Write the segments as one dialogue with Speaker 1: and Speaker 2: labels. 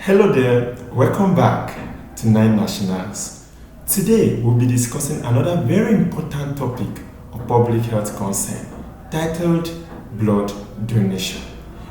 Speaker 1: Hello there, welcome back to Nine Nationals. Today we'll be discussing another very important topic of public health concern titled blood donation.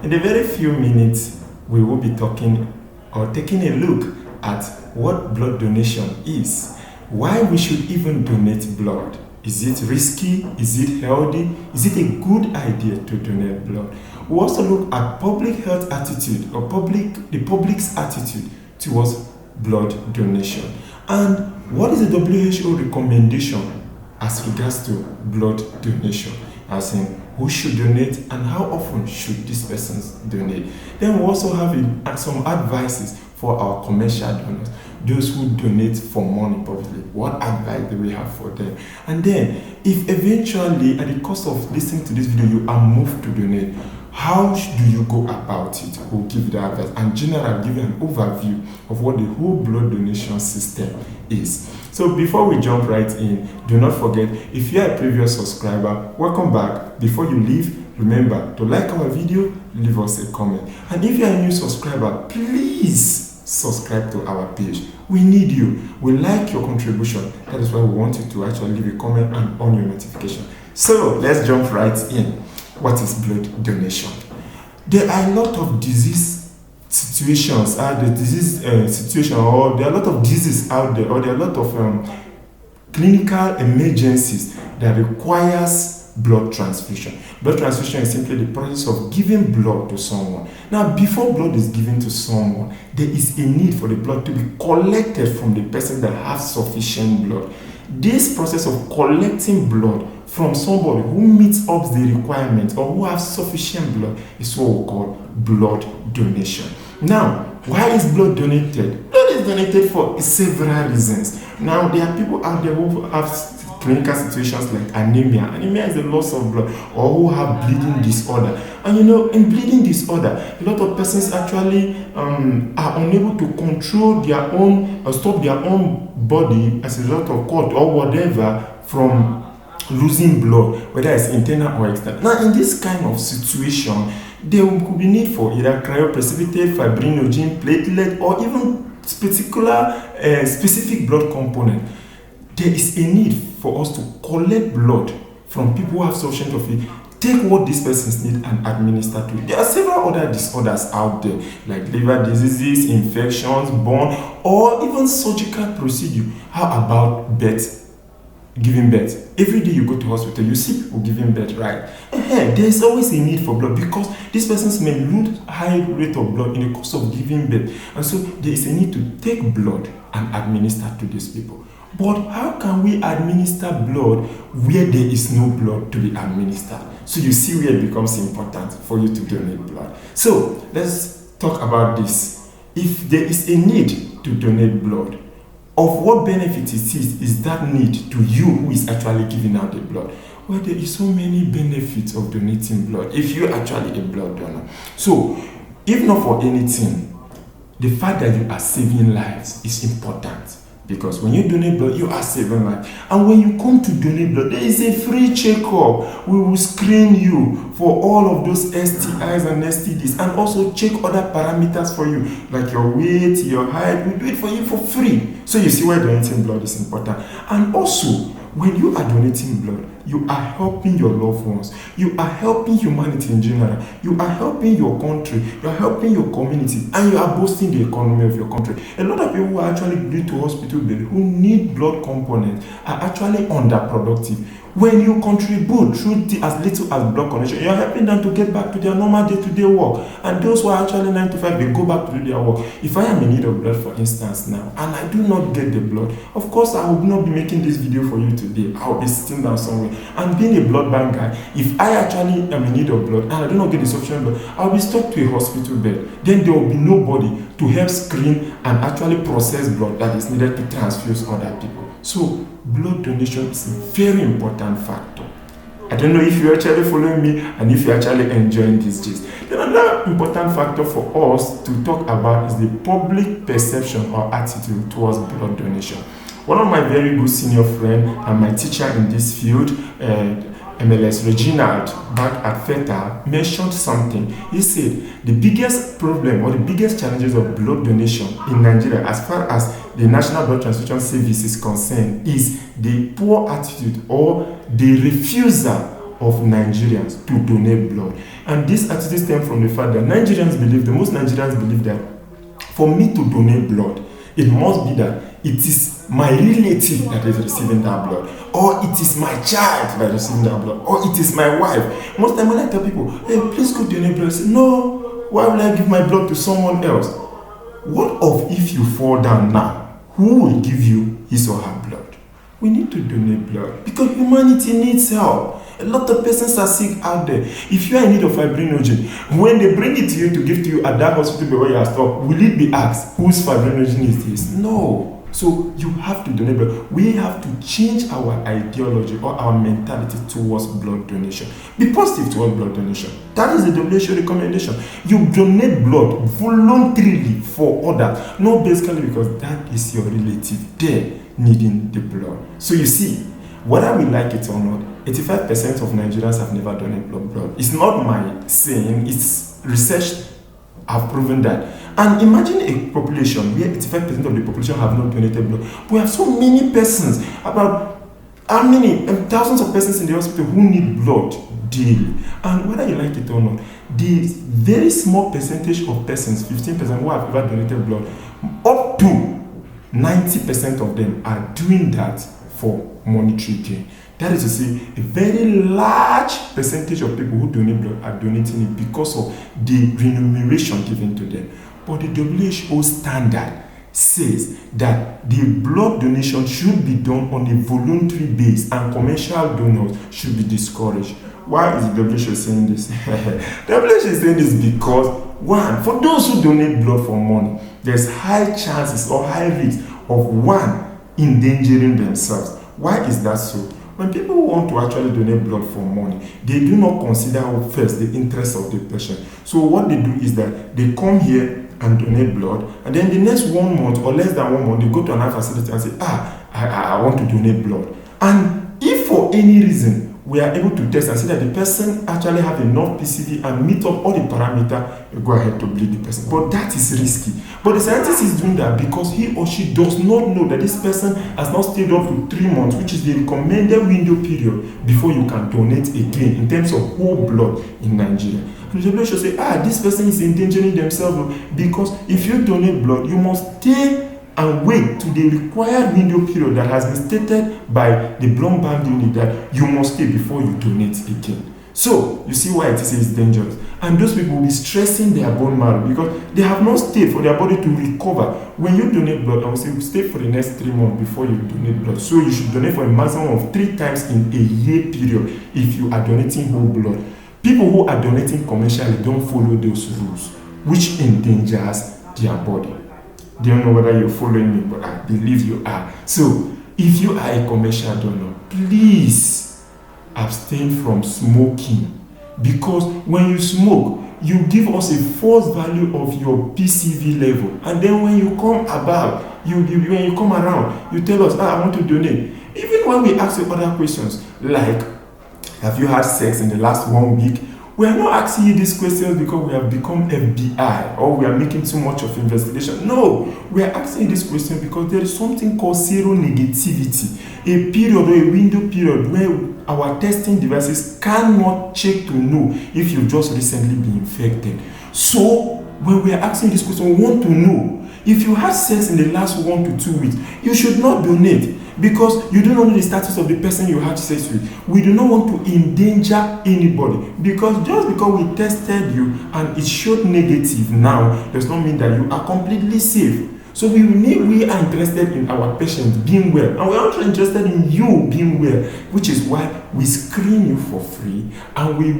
Speaker 1: In a very few minutes, we will be talking or taking a look at what blood donation is, why we should even donate blood. Is it risky? Is it healthy? Is it a good idea to donate blood? We'll also look at public health attitude or the public's attitude towards blood donation. And what is the WHO recommendation as regards to blood donation? As in, who should donate and how often should these persons donate? Then we also have some advices for our commercial donors, those who donate for money publicly. What advice do we have for them? And then, if eventually, at the cost of listening to this video, you are moved to donate, how do you go about it? We'll give the advice and generally give you an overview of what the whole blood donation system is. So before we jump right in, do not forget, if you are a previous subscriber, welcome back. Before you leave, remember to like our video, leave us a comment. And if you are a new subscriber, please subscribe to our page. We need you. We like your contribution. That is why we want you to actually leave a comment and on your notification. So let's jump right in. What is blood donation? There are a lot of disease situations, or there are a lot of diseases out there, or there are a lot of clinical emergencies that requires blood transfusion. Blood transfusion is simply the process of giving blood to someone. Now, before blood is given to someone, there is a need for the blood to be collected from the person that has sufficient blood. This process of collecting blood from somebody who meets up the requirements or who has sufficient blood is what we call blood donation. Now, why is blood donated? Blood is donated for several reasons. Now, there are people out there who have clinical situations like anemia. Anemia is the loss of blood, or who have bleeding disorder. And in bleeding disorder, a lot of persons actually are unable to control their own or stop their own body as a result of cut or whatever from losing blood, whether it's internal or external. Now, in this kind of situation, there could be need for either cryoprecipitate, fibrinogen, platelet, or even specific blood component. There is a need for us to collect blood from people who have sufficient of it, take what these persons need and administer to it. There are several other disorders out there, like liver diseases, infections, burn, or even surgical procedure. How about giving birth? Every day you go to hospital, you see people giving birth, right? There is always a need for blood because these persons may lose high rate of blood in the course of giving birth. And so there is a need to take blood and administer to these people. But how can we administer blood where there is no blood to be administered? So you see where it becomes important for you to donate blood. So let's talk about this. If there is a need to donate blood, of what benefit it is that need to you who is actually giving out the blood? Well, there is so many benefits of donating blood if you're actually a blood donor. So, if not for anything, the fact that you are saving lives is important. Because when you donate blood, you are saving life. And when you come to donate blood, there is a free checkup. We will screen you for all of those STIs and STDs and also check other parameters for you, like your weight, your height. We do it for you for free. So you see why donating blood is important. And also, when you are donating blood, you are helping your loved ones. You are helping humanity in general. You are helping your country. You are helping your community. And you are boosting the economy of your country. A lot of people who are actually going to hospital bed who need blood components are actually underproductive. When you contribute through as little as blood donation, you are helping them to get back to their normal day-to-day work. And those who are actually 9 to 5, they go back to do their work. If I am in need of blood, for instance, now, and I do not get the blood, of course, I will not be making this video for you today. I will be sitting down somewhere. And being a blood bank guy, if I actually am in need of blood and I do not get the sufficient blood, I will be stuck to a hospital bed. Then there will be nobody to help screen and actually process blood that is needed to transfuse other people. So, blood donation is a very important factor. I don't know if you're actually following me and if you're actually enjoying this gist. Then another important factor for us to talk about is the public perception or attitude towards blood donation. One of my very good senior friends and my teacher in this field, MLS Reginald back at FETA mentioned something. He said the biggest problem or the biggest challenges of blood donation in Nigeria as far as the National Blood Transfusion Service is concerned is the poor attitude or the refusal of Nigerians to donate blood. And this attitude stems from the fact that most Nigerians believe that for me to donate blood, it must be that it is my relative that is receiving that blood, or it is my child that is receiving that blood, or it is my wife. Most time when I tell people, hey, please go donate blood, I say, no, why will I give my blood to someone else? What of if you fall down now? Who will give you his or her blood? We need to donate blood because humanity needs help. A lot of persons are sick out there. If you are in need of fibrinogen, when they bring it to you to give to you at that hospital where you are stopped, will it be asked whose fibrinogen is this? No. So you have to donate blood. We have to change our ideology or our mentality towards blood donation. Be positive towards blood donation. That is the WHO recommendation. You donate blood voluntarily for others, not basically because that is your relative there needing the blood. So you see, whether we like it or not, 85% of Nigerians have never donated blood. It's not my saying, it's research have proven that. And imagine a population where 85% of the population have not donated blood. We have so many persons, about how many, thousands of persons in the hospital who need blood daily. And whether you like it or not, the very small percentage of persons, 15% who have ever donated blood, up to 90% of them are doing that for monetary gain. That is to say, a very large percentage of people who donate blood are donating it because of the remuneration given to them. But the WHO standard says that the blood donation should be done on a voluntary basis and commercial donors should be discouraged. Why is the WHO saying this? The WHO is saying this because, one, for those who donate blood for money, there's high chances or high risk of one endangering themselves. Why is that so? When people want to actually donate blood for money, they do not consider first the interest of the patient. So what they do is that they come here and donate blood, and then the next 1 month or less than 1 month, they go to another facility and say, I want to donate blood. And if for any reason we are able to test and see that the person actually have enough PCV and meet up all the parameters, we go ahead to bleed the person. But that is risky. But the scientist is doing that because he or she does not know that this person has not stayed up to 3 months, which is the recommended window period before you can donate again in terms of whole blood in Nigeria. And the WHO say, this person is endangering themselves because if you donate blood, you must stay and wait to the required window period that has been stated by the blood bank unit that you must stay before you donate again. So, you see why it is dangerous. And those people will be stressing their bone marrow because they have not stayed for their body to recover. When you donate blood, I will say stay for the next 3 months before you donate blood. So, you should donate for a maximum of 3 times in a year period if you are donating whole blood. People who are donating commercially don't follow those rules, which endangers their body. Don't know whether you're following me, but I believe you are. So, if you are a commercial donor, please abstain from smoking. Because when you smoke, you give us a false value of your PCV level. And then when you come about, when you come around, you tell us, I want to donate. Even when we ask you other questions, like, have you had sex in the last 1 week? We are not asking you these questions because we have become FBI or we are making too much of investigation. No, we are asking you this question because there is something called seronegativity, a period or a window period where our testing devices cannot check to know if you've just recently been infected. So, when we are asking this question, we want to know if you had sex in the last 1 to 2 weeks, you should not donate. Because you do not know the status of the person you had sex with. We do not want to endanger anybody. Because just because we tested you and it showed negative now, does not mean that you are completely safe. So we are interested in our patients being well. And we are also interested in you being well. Which is why we screen you for free. And we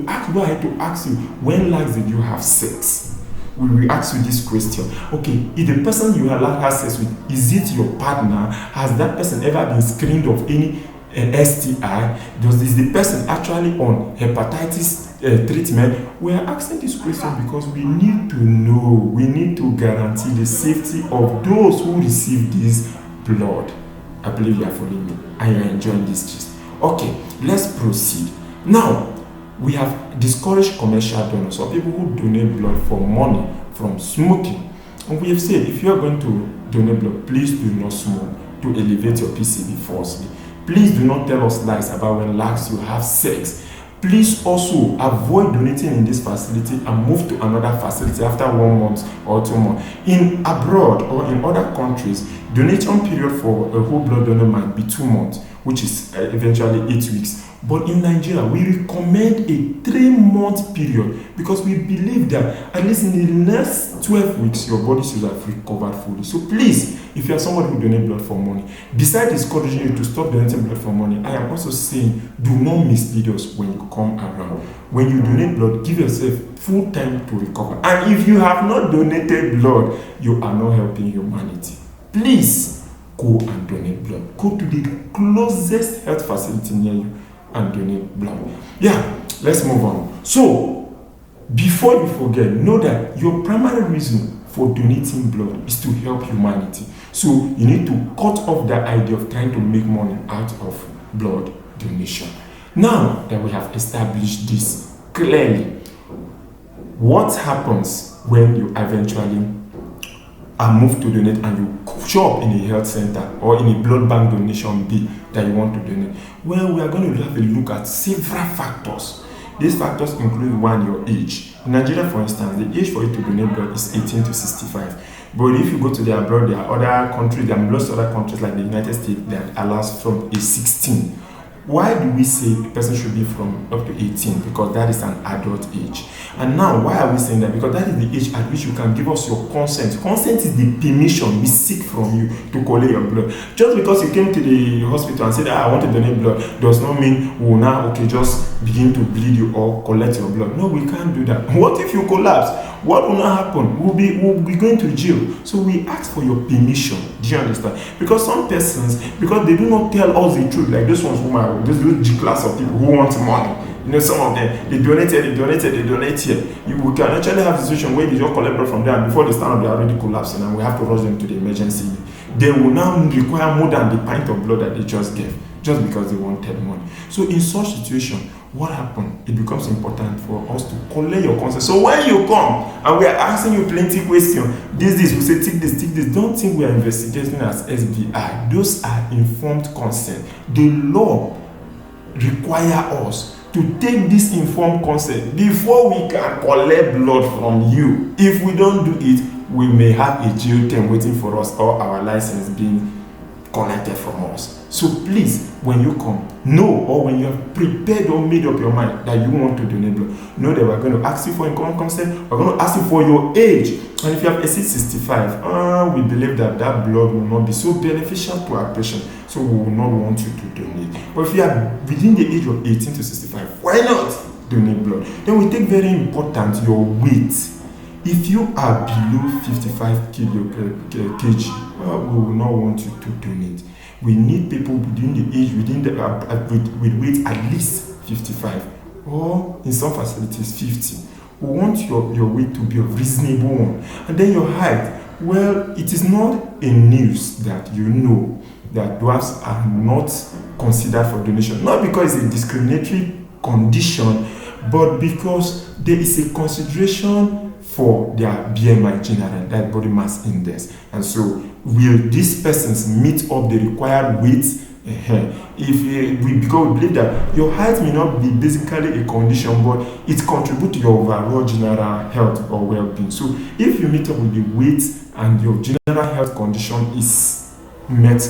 Speaker 1: ask you, when last did you have sex? We will ask you this question. Okay, if the person you have had sex with, is it your partner? Has that person ever been screened of any STI? Is the person actually on hepatitis treatment? We are asking this question because we need to know, we need to guarantee the safety of those who receive this blood. I believe you are following me and you are enjoying this gist. Okay, let's proceed. Now, we have discouraged commercial donors or people who donate blood for money from smoking. And we have said if you are going to donate blood, please do not smoke to elevate your PCB falsely. Please do not tell us lies about when last you have sex. Please also avoid donating in this facility and move to another facility after 1 month or 2 months. In abroad or in other countries, donation period for a whole blood donor might be 2 months, which is eventually 8 weeks. But in Nigeria, we recommend a 3-month period because we believe that at least in the next 12 weeks, your body cells have recovered fully. So please, if you are somebody who donates blood for money, besides discouraging you to stop donating blood for money, I am also saying do not mislead us when you come around. When you donate blood, give yourself full time to recover. And if you have not donated blood, you are not helping humanity. Please go and donate blood. Go to the closest health facility near you and donate blood. Yeah, let's move on. So, before you forget, know that your primary reason for donating blood is to help humanity. So, you need to cut off that idea of trying to make money out of blood donation. Now that we have established this clearly, what happens when you eventually are moved to donate and you show up in a health center or in a blood bank donation day that you want to donate? Well, we are going to have a look at several factors. These factors include one, your age. In Nigeria, for instance, the age for you to donate blood is 18 to 65. But if you go to the abroad, there are other countries, there are lots of other countries like the United States that allows from age 16. Why do we say a person should be from up to 18? Because that is an adult age. And now, why are we saying that? Because that is the age at which you can give us your consent. Consent is the permission we seek from you to collect your blood. Just because you came to the hospital and said, I want to donate blood, does not mean we will now, just begin to bleed you or collect your blood. No, we can't do that. What if you collapse? What will not happen? We'll be going to jail. So we ask for your permission. Do you understand? Because some persons, because they do not tell us the truth, like those ones who are those G class of people who want money. Some of them, they donate here. We can actually have a situation where they just collect blood from them, and before they stand up, they are already collapsing, and we have to rush them to the emergency. They will now require more than the pint of blood that they just gave, just because they wanted money. So in such situation, what happened? It becomes important for us to collect your consent. So when you come and we are asking you plenty questions, we say take this, don't think we are investigating as SBI. Those are informed consent. The law require us to take this informed consent before we can collect blood from you. If we don't do it, we may have a jail term waiting for us or our license being collected from us. So please, when you come, know, or when you have prepared or made up your mind that you want to donate blood, know that we're going to ask you for informed consent, we're going to ask you for your age. And if you have exceeded 65, we believe that blood will not be so beneficial to our patient, so we will not want you to donate. But if you are within the age of 18 to 65, why not donate blood? Then we take very important your weight. If you are below 55 kg, we will not want you to donate. We need people within the age, with weight at least 55, or in some facilities 50. We want your weight to be a reasonable one. And then your height. Well, it is not a news that you know that dwarfs are not considered for donation. Not because it's a discriminatory condition, but because there is a consideration for their BMI general, that body mass index. And so, will these persons meet up the required weight? Because we believe that your height may not be basically a condition, but it contributes to your overall general health or well-being. So if you meet up with the weight and your general health condition is met,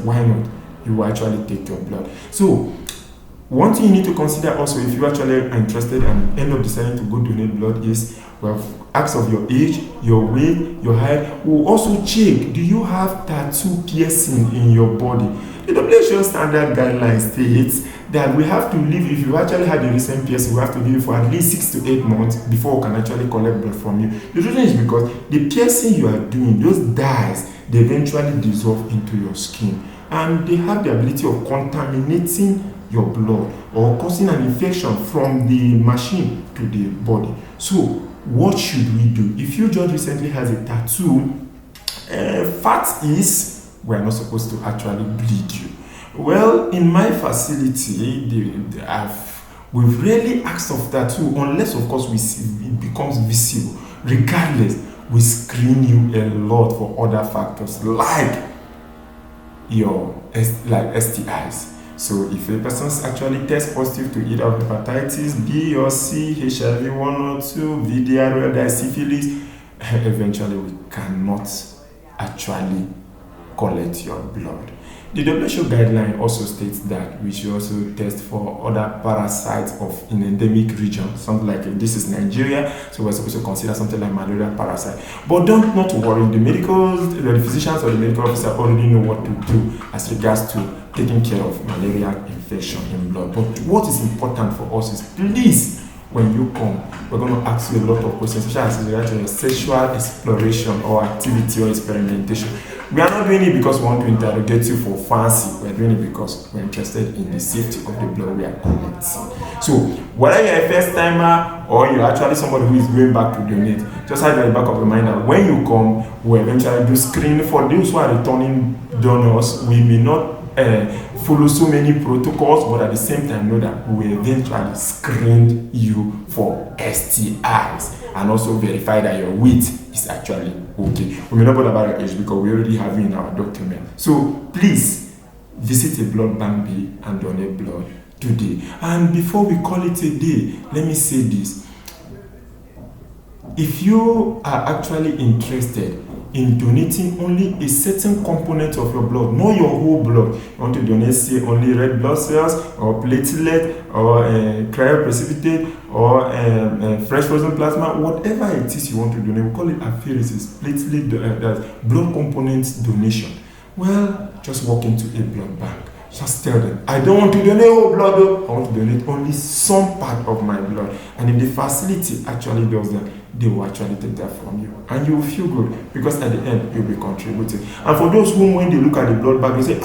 Speaker 1: why not? You will actually take your blood. So one thing you need to consider also, if you actually are interested and end up deciding to go donate blood, is ask of your age, your weight, your height. We'll also check, do you have tattoo piercing in your body? The WHO standard guidelines states that we have to leave, if you actually had a recent piercing, we have to leave for at least 6 to 8 months before we can actually collect blood from you. The reason is because the piercing you are doing, those dyes, they eventually dissolve into your skin, and they have the ability of contaminating your blood or causing an infection from the machine to the body. So what should we do? If you just recently has a tattoo, fact is we are not supposed to actually bleed you. Well, in my facility, we've rarely asked of that too, unless of course we see it becomes visible. Regardless, we screen you a lot for other factors like like STIs. So if a person actually tests positive to either of hepatitis B or C, HIV 1 or 2, VDR, syphilis, eventually we cannot actually collect your blood. The WHO guideline also states that we should also test for other parasites in endemic region, something like this is Nigeria, so we're supposed to consider something like malaria parasite. But don't not worry, the physicians or the medical officer already know what to do as regards to taking care of malaria infection in blood. But what is important for us is, please, when you come, we're going to ask you a lot of questions, such as related to your sexual exploration or activity or experimentation. We are not doing it because we want to interrogate you for fancy. We're doing it because we're interested in the safety of the blood we are collecting. So, whether you're a first timer or you're actually somebody who is going back to donate, just have at the back of your mind that when you come, we'll eventually do screening for those who are returning donors. We may not follow so many protocols, but at the same time know that we eventually screen you for STIs and also verify that your weight is actually okay. We may not bother about your age because we already have it in our document. So please visit a blood bank day and donate blood today. And before we call it a day, let me say this. If you are actually interested in donating only a certain component of your blood, not your whole blood. You want to donate, say, only red blood cells, or platelet, or cryoprecipitate, or fresh frozen plasma, whatever it is you want to donate. We call it apheresis, platelet, blood component donation. Well, just walk into a blood bank. Just tell them, I don't want to donate whole blood, though. I want to donate only some part of my blood. And if the facility actually does that, they will actually take that from you. And you will feel good because at the end, you'll be contributing. And for those who, when they look at the blood bag, they say,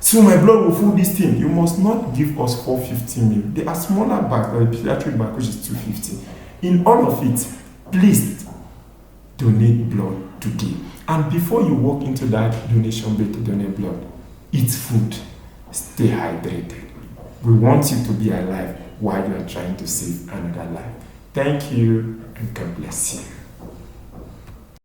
Speaker 1: so my blood will fill this thing. You must not give us 450 ml. There are smaller bags, like the pediatric bag, which is 250. In all of it, please donate blood today. And before you walk into that donation bay to donate blood, eat food. Stay hydrated. We want you to be alive while you are trying to save another life. Thank you, and God bless you.